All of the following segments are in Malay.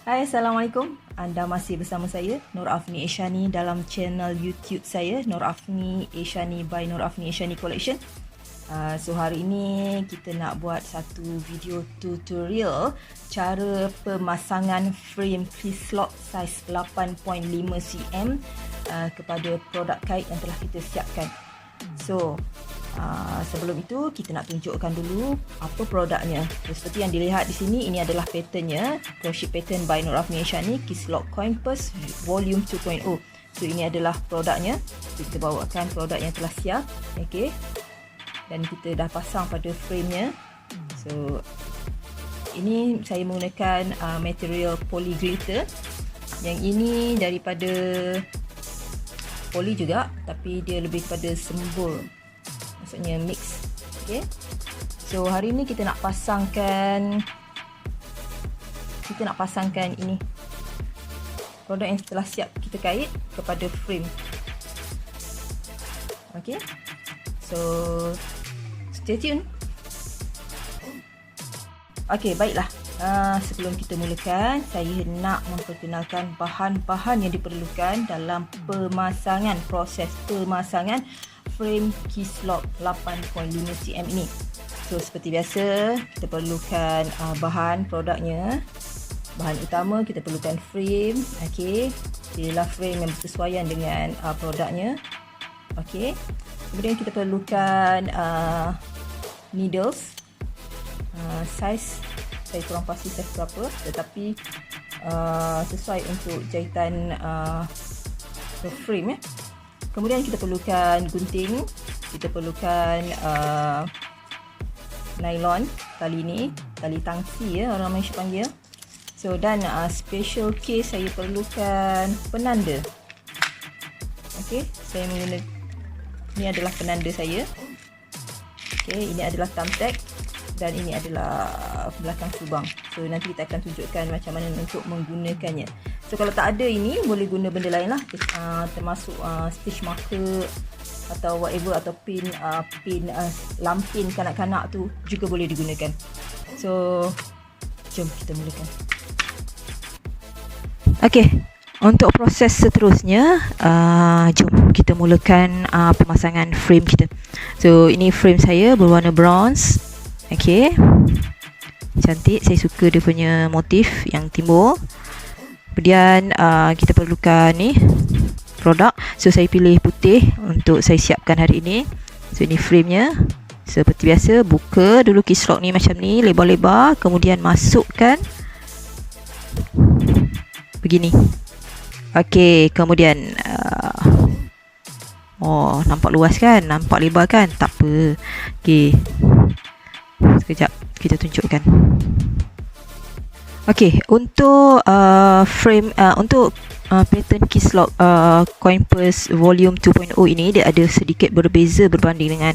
Hai, Assalamualaikum. Anda masih bersama saya, Nur Afni Eshani, dalam channel YouTube saya, Nur Afni Eshani by Nur Afni Eshani Collection. So hari ini kita nak buat satu video tutorial cara pemasangan frame keys lock saiz 8.5 cm kepada produk kait yang telah kita siapkan. So sebelum itu kita nak tunjukkan dulu apa produknya. Seperti yang dilihat di sini, ini adalah patternnya, crochet pattern by Nur Afni Eshani, keys lock coin purse volume 2.0. So ini adalah produknya. Kita bawakan produk yang telah siap, okey. Dan kita dah pasang pada frame-nya. So ini saya menggunakan material poly glitter. Yang ini daripada poly juga, tapi dia lebih kepada sembul, maksudnya mix. Okay. So hari ni kita nak pasangkan ini produk yang telah siap kita kait kepada frame. Okay. So stay tune. Okay, baiklah. Sebelum kita mulakan, saya nak memperkenalkan bahan-bahan yang diperlukan dalam proses pemasangan frame keys lock 8.5 cm ini. So seperti biasa, kita perlukan bahan produknya. Bahan utama kita perlukan frame, okey. Pilihlah frame yang bersesuaian dengan produknya. Okey. Kemudian kita perlukan needles. Saiz saya kurang pasti saiz berapa, tetapi sesuai untuk jahitan frame ya. Kemudian kita perlukan gunting, kita perlukan nylon, tali ni, tali tangsi ya orang Malaysia panggil. So dan special case saya perlukan penanda. Okey, saya menggunakan, ini adalah penanda saya. Okey, ini adalah thumbtack dan ini adalah belakang lubang. So nanti kita akan tunjukkan macam mana untuk menggunakannya. So kalau tak ada ini, boleh guna benda lain lah, termasuk stitch marker atau whatever, atau pin lampin kanak-kanak tu juga boleh digunakan. So jom kita mulakan. Okey, untuk proses seterusnya, jom kita mulakan pemasangan frame kita. So ini frame saya berwarna bronze. Okey, cantik, saya suka dia punya motif yang timbul. Kemudian kita perlukan ni produk. So saya pilih putih untuk saya siapkan hari ini. So ini frame-nya. Seperti biasa, buka dulu keys lock ni macam ni, lebar-lebar, kemudian masukkan begini. Okey, kemudian nampak luas kan? Nampak lebar kan? Tak apa. Okey. Sekejap kita tunjukkan. Okey, untuk frame untuk pattern keys lock coin purse volume 2.0 ini, dia ada sedikit berbeza berbanding dengan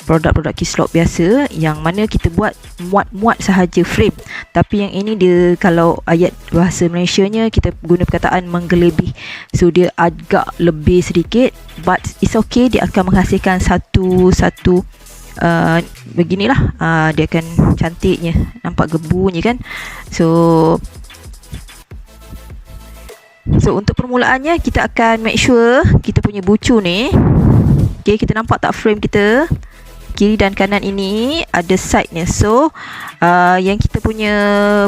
produk-produk keys lock biasa, yang mana kita buat muat-muat sahaja frame. Tapi yang ini dia, kalau ayat bahasa Malaysianya, kita guna perkataan menggelebih. So dia agak lebih sedikit, but it's okay, dia akan menghasilkan satu beginilah, dia akan cantiknya, nampak gebunya kan. So untuk permulaannya, kita akan make sure kita punya bucu ni, okay, kita nampak tak frame kita kiri dan kanan ini ada side-nya. So yang kita punya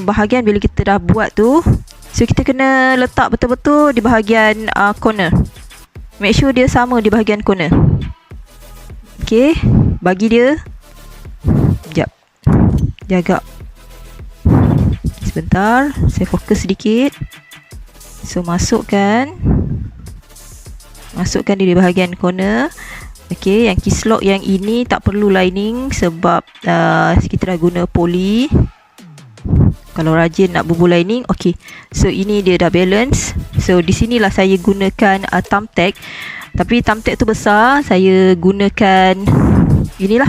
bahagian bila kita dah buat tu, so kita kena letak betul-betul di bahagian corner. Make sure dia sama di bahagian corner. Okay, bagi dia. Sekejap, jaga sebentar, saya fokus sedikit. So masukkan dia di bahagian corner. Okay, yang keys lock yang ini tak perlu lining sebab kita dah guna poly. Kalau rajin nak bubuh lining, okay. So ini dia dah balance. So di sinilah saya gunakan thumbtack. Tapi thumbtack tu besar, saya gunakan inilah.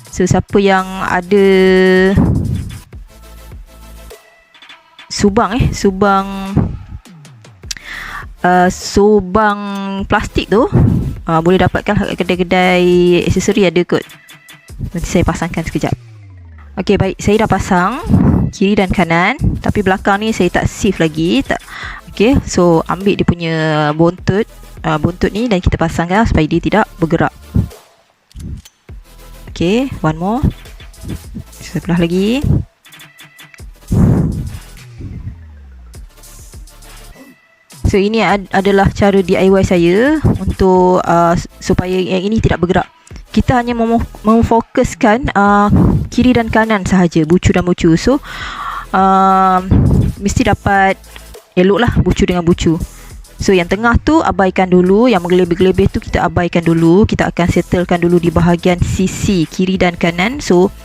So siapa yang ada subang plastik tu, boleh dapatkan kat kedai-kedai aksesori, ada kot. Nanti saya pasangkan sekejap. Okey, baik, saya dah pasang. kiri dan kanan. Tapi belakang ni saya tak shift lagi, tak. Okey, so ambil dia punya buntut ni dan kita pasangkan supaya dia tidak bergerak. Okey, one more. Sebelah lagi. So ini adalah cara DIY saya untuk supaya yang ini tidak bergerak. Kita hanya memfokuskan kiri dan kanan sahaja, bucu dan bucu. So mesti dapat elok lah bucu dengan bucu. So yang tengah tu abaikan dulu, yang menggelebih-gelebih tu kita abaikan dulu. Kita akan settlekan dulu di bahagian sisi kiri dan kanan. So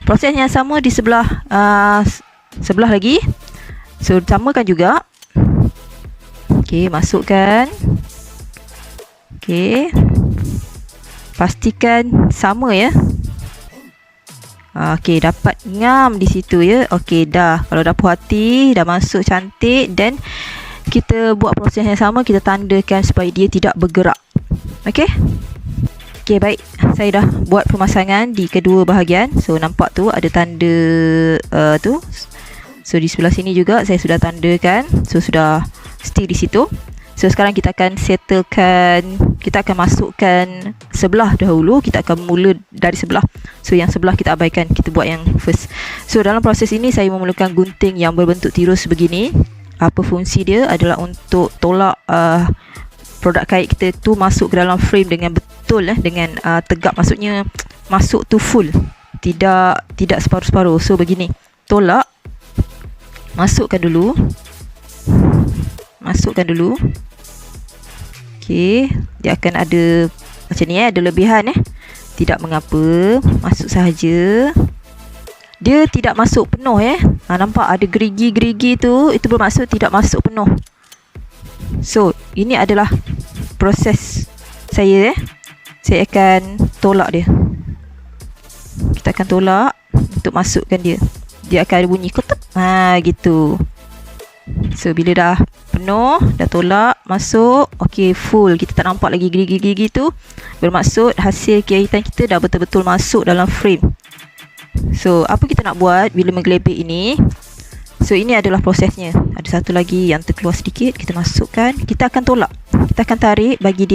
proses yang sama di sebelah lagi. So samakan juga. Okey, masukkan. Okey. Pastikan sama ya. Okey, dapat ngam di situ ya. Okey, dah. Kalau dah puas hati, dah masuk cantik, dan kita buat proses yang sama, kita tandakan supaya dia tidak bergerak. Okey. Okey, baik. Saya dah buat pemasangan di kedua bahagian. So nampak tu ada tanda tu. So di sebelah sini juga saya sudah tandakan. So sudah stick di situ. So sekarang kita akan settlekan, kita akan masukkan sebelah dahulu. Kita akan mula dari sebelah. So yang sebelah kita abaikan, kita buat yang first. So dalam proses ini saya memerlukan gunting yang berbentuk tirus begini. Apa fungsi dia adalah untuk tolak produk kait kita tu masuk ke dalam frame dengan betul, dengan tegap. Maksudnya masuk tu full, tidak separuh-separuh. So begini, tolak, masukkan dulu. Okey, dia akan ada macam ni ada lebihan tidak mengapa, masuk sahaja. Dia tidak masuk penuh nampak ada gerigi-gerigi tu, itu bermaksud tidak masuk penuh. So ini adalah proses saya saya akan tolak dia. Kita akan tolak untuk masukkan dia. Dia akan ada bunyi ketuk. Gitu. So bila dah penuh, dah tolak, masuk, okey, full. Kita tak nampak lagi gerigi-gerigi tu. Bermaksud hasil kaitan kita dah betul-betul masuk dalam frame. So apa kita nak buat bila menggelebih ini? So ini adalah prosesnya. Ada satu lagi yang terkeluar sedikit, kita masukkan. Kita akan tolak. Kita akan tarik bagi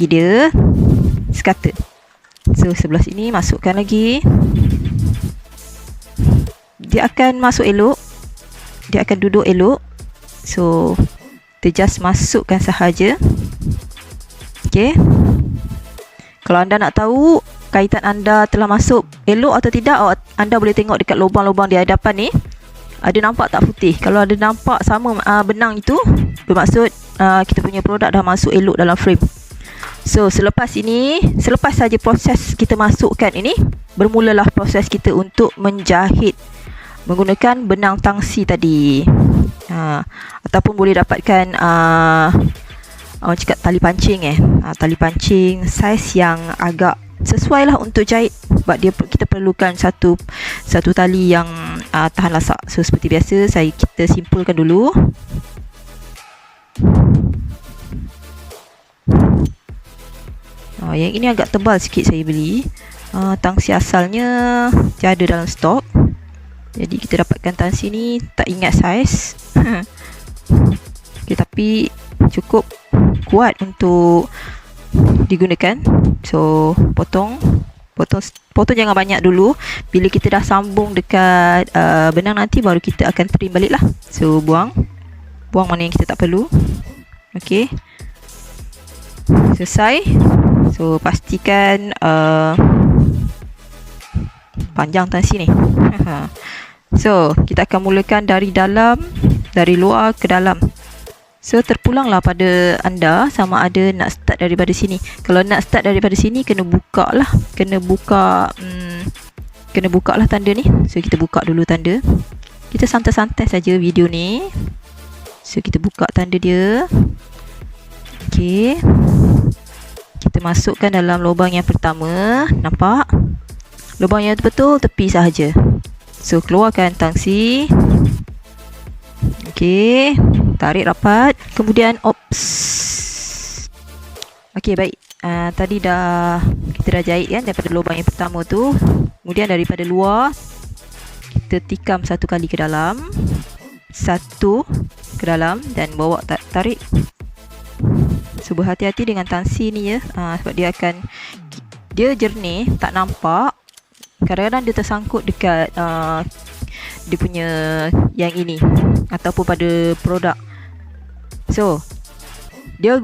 dia sekata. So sebelah sini masukkan lagi. Dia akan masuk elok. Dia akan duduk elok. So kita just masukkan sahaja. Okey. Kalau anda nak tahu kaitan anda telah masuk elok atau tidak, anda boleh tengok dekat lubang-lubang di hadapan ni. Ada nampak tak putih? Kalau ada nampak sama benang itu, bermaksud kita punya produk dah masuk elok dalam frame. So selepas saja proses kita masukkan ini, bermulalah proses kita untuk menjahit menggunakan benang tangsi tadi. Ataupun boleh dapatkan orang cakap tali pancing tali pancing saiz yang agak sesuai lah untuk jahit. Sebab kita perlukan satu tali yang tahan lasak. So seperti biasa, kita simpulkan dulu. Yang ini agak tebal sikit saya beli. Tangsi asalnya tiada dalam stok. Jadi kita dapatkan tangsi ni, tak ingat saiz. Okay, tapi cukup kuat untuk digunakan. So potong jangan banyak dulu. Bila kita dah sambung dekat benang nanti, baru kita akan trim balik lah. So buang mana yang kita tak perlu. Okay, selesai. So pastikan panjang tangsi ni. So kita akan mulakan dari luar ke dalam. So terpulanglah pada anda sama ada nak start daripada sini. Kalau nak start daripada sini, kena buka lah tanda ni. So kita buka dulu tanda. Kita santai-santai saja video ni. So kita buka tanda dia. Okey, kita masukkan dalam lubang yang pertama. Nampak? Lubang yang betul tepi sahaja. So keluarkan tangsi. Okey, tarik rapat. Kemudian okey, baik. Tadi kita dah jahit kan daripada lubang yang pertama tu. Kemudian daripada luar kita tikam satu kali ke dalam, dan bawa tarik. So berhati-hati dengan tangsi ni ya, sebab dia jernih, tak nampak. Kadang-kadang dia tersangkut dekat dia punya yang ini ataupun pada produk. So saya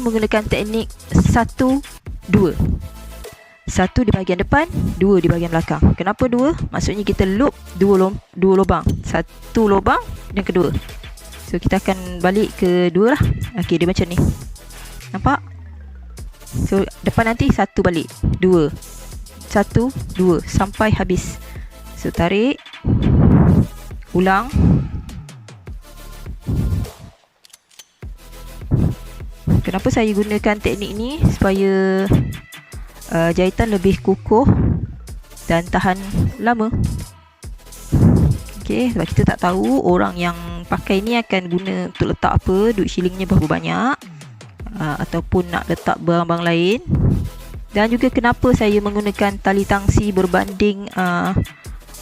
menggunakan teknik 1-2. 1 di bahagian depan, 2 di bahagian belakang. Kenapa 2? Maksudnya kita loop dua lubang. Satu lubang dan kedua. So kita akan balik ke 2 lah. Okey, dia macam ni. Nampak? So depan nanti 1 balik, 2. 1, 2 sampai habis. So tarik, ulang. Kenapa saya gunakan teknik ni? Supaya jahitan lebih kukuh dan tahan lama. Okey, sebab kita tak tahu orang yang pakai ni akan guna untuk letak apa, duit shillingnya berapa banyak, ataupun nak letak barang-barang lain. Dan juga kenapa saya menggunakan tali tangsi berbanding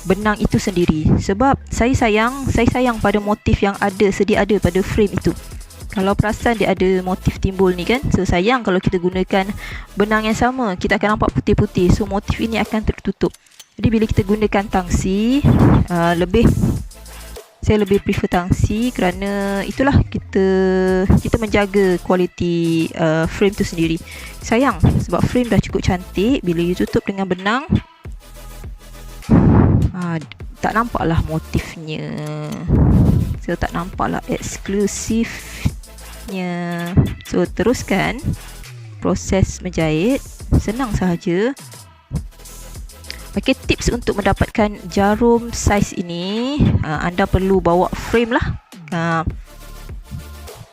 benang itu sendiri. Sebab saya sayang pada motif yang sedia ada pada frame itu. Kalau perasan dia ada motif timbul ni kan. So sayang kalau kita gunakan benang yang sama, kita akan nampak putih-putih. So motif ini akan tertutup. Jadi bila kita gunakan tangsi, saya lebih prefer tangsi kerana itulah kita menjaga kualiti frame tu sendiri. Sayang sebab frame dah cukup cantik, bila you tutup dengan benang, tak nampak lah motifnya. So tak nampak lah eksklusifnya. So teruskan proses menjahit, senang sahaja. Okay, tips untuk mendapatkan jarum saiz ini, anda perlu bawa frame lah.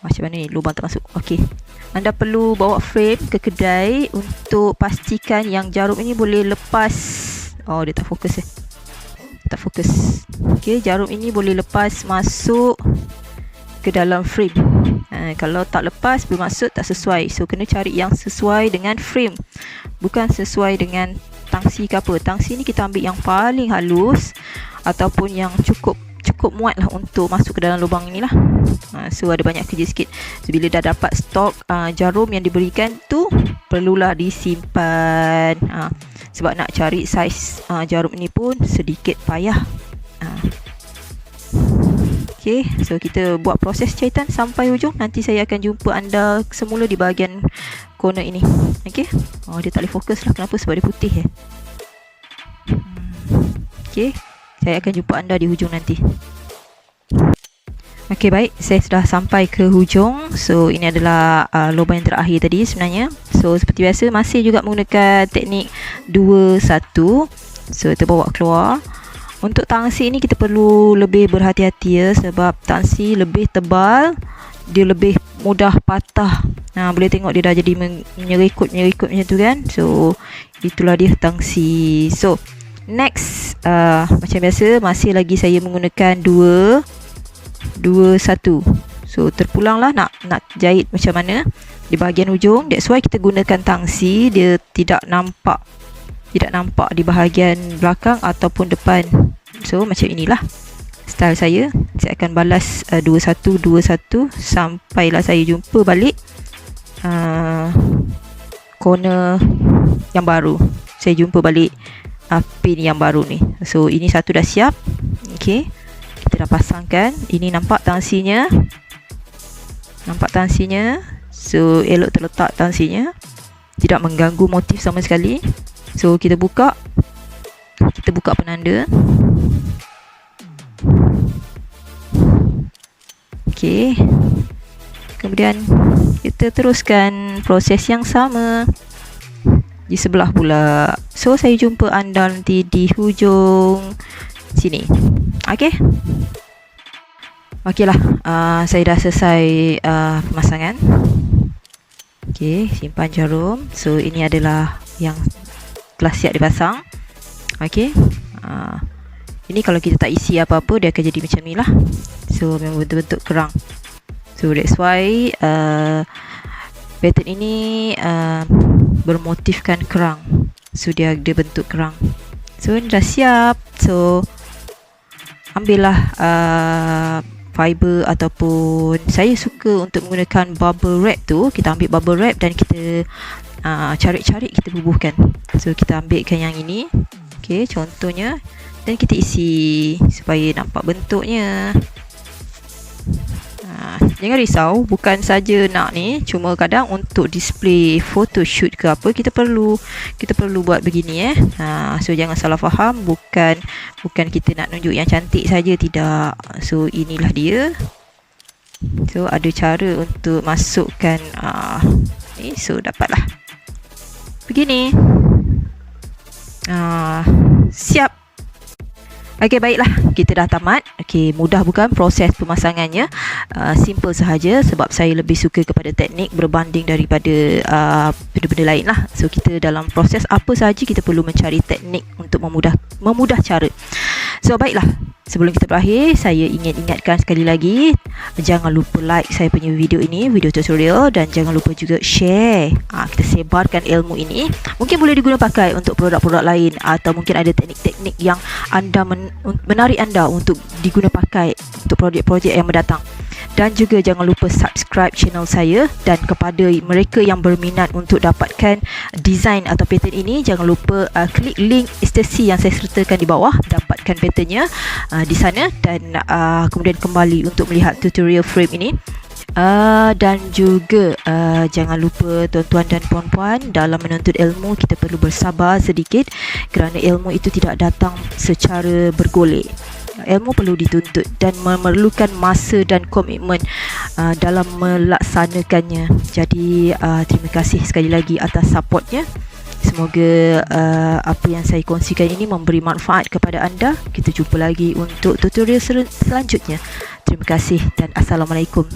Macam mana ni, lubang termasuk. Okay, anda perlu bawa frame ke kedai untuk pastikan yang jarum ini boleh lepas. Oh, dia tak fokus tak fokus. Okay, jarum ini boleh lepas masuk ke dalam frame. Kalau tak lepas, bermaksud tak sesuai. So kena cari yang sesuai dengan frame, bukan sesuai dengan tangsi ke apa. Tangsi ni kita ambil yang paling halus ataupun yang cukup muat lah untuk masuk ke dalam lubang ni lah. So ada banyak kerja sikit. So bila dah dapat stok jarum yang diberikan tu, perlulah disimpan. Sebab nak cari saiz jarum ni pun sedikit payah. Okay, so kita buat proses jahitan sampai hujung. Nanti saya akan jumpa anda semula di bahagian corner ini. Okay, dia tak boleh fokus lah. Kenapa? Sebab dia putih Okay, saya akan jumpa anda di hujung nanti. Okay, baik, saya sudah sampai ke hujung. So ini adalah lubang yang terakhir tadi sebenarnya. So seperti biasa masih juga menggunakan teknik 2-1. So kita bawa keluar. Untuk tangsi ini kita perlu lebih berhati-hati ya, sebab tangsi lebih tebal, dia lebih mudah patah. Boleh tengok dia dah jadi menyerikut macam tu kan. So itulah dia tangsi. So next, macam biasa masih lagi saya menggunakan 2-1. So terpulang lah nak jahit macam mana di bahagian hujung. That's why kita gunakan tangsi, dia tidak nampak di bahagian belakang ataupun depan. So macam inilah style saya. Saya akan balas 2-1 sampailah saya jumpa balik corner yang baru. Saya jumpa balik pin yang baru ni. So ini satu dah siap. Okay, kita dah pasangkan. Ini nampak tangsinya. So elok terletak tangsinya, tidak mengganggu motif sama sekali. So kita buka penanda. Okay, kemudian kita teruskan proses yang sama di sebelah pula. So saya jumpa anda nanti di hujung sini. Okay, okey lah, saya dah selesai pemasangan. Okay, simpan jarum. So ini adalah yang telah siap dipasang. Okay, ini kalau kita tak isi apa-apa, dia akan jadi macam ni lah. So memang bentuk-bentuk kerang. So that's why pattern ini bermotifkan kerang. So dia bentuk kerang. So ini dah siap. So ambillah fiber ataupun saya suka untuk menggunakan bubble wrap tu. Kita ambil bubble wrap dan kita carik-carik, kita bubuhkan. So kita ambilkan yang ini, okey, contohnya, dan kita isi supaya nampak bentuknya. Jangan risau, bukan saja nak ni, cuma kadang untuk display photoshoot ke apa, kita perlu buat begini so jangan salah faham, bukan kita nak tunjuk yang cantik saja, tidak. So inilah dia. So ada cara untuk masukkan ni, so dapatlah begini. Siap. Okey, baiklah, kita dah tamat. Okey, mudah bukan proses pemasangannya? Simple sahaja sebab saya lebih suka kepada teknik berbanding daripada benda-benda lain lah. So kita dalam proses apa sahaja kita perlu mencari teknik untuk memudah cara. So baiklah, sebelum kita berakhir, saya ingin ingatkan sekali lagi, jangan lupa like saya punya video ini, video tutorial, dan jangan lupa juga share. Kita sebarkan ilmu ini. Mungkin boleh diguna pakai untuk produk-produk lain, atau mungkin ada teknik-teknik yang anda menarik anda untuk diguna pakai untuk projek-projek yang mendatang. Dan juga jangan lupa subscribe channel saya, dan kepada mereka yang berminat untuk dapatkan design atau pattern ini, jangan lupa klik link ekstensi yang saya sertakan di bawah, dapatkan patternnya di sana, dan kemudian kembali untuk melihat tutorial frame ini. Dan juga jangan lupa tuan-tuan dan puan-puan, dalam menuntut ilmu kita perlu bersabar sedikit, kerana ilmu itu tidak datang secara bergolek. Ilmu perlu dituntut dan memerlukan masa dan komitmen dalam melaksanakannya. Jadi terima kasih sekali lagi atas supportnya. Semoga apa yang saya kongsikan ini memberi manfaat kepada anda. Kita jumpa lagi untuk tutorial selanjutnya. Terima kasih dan Assalamualaikum.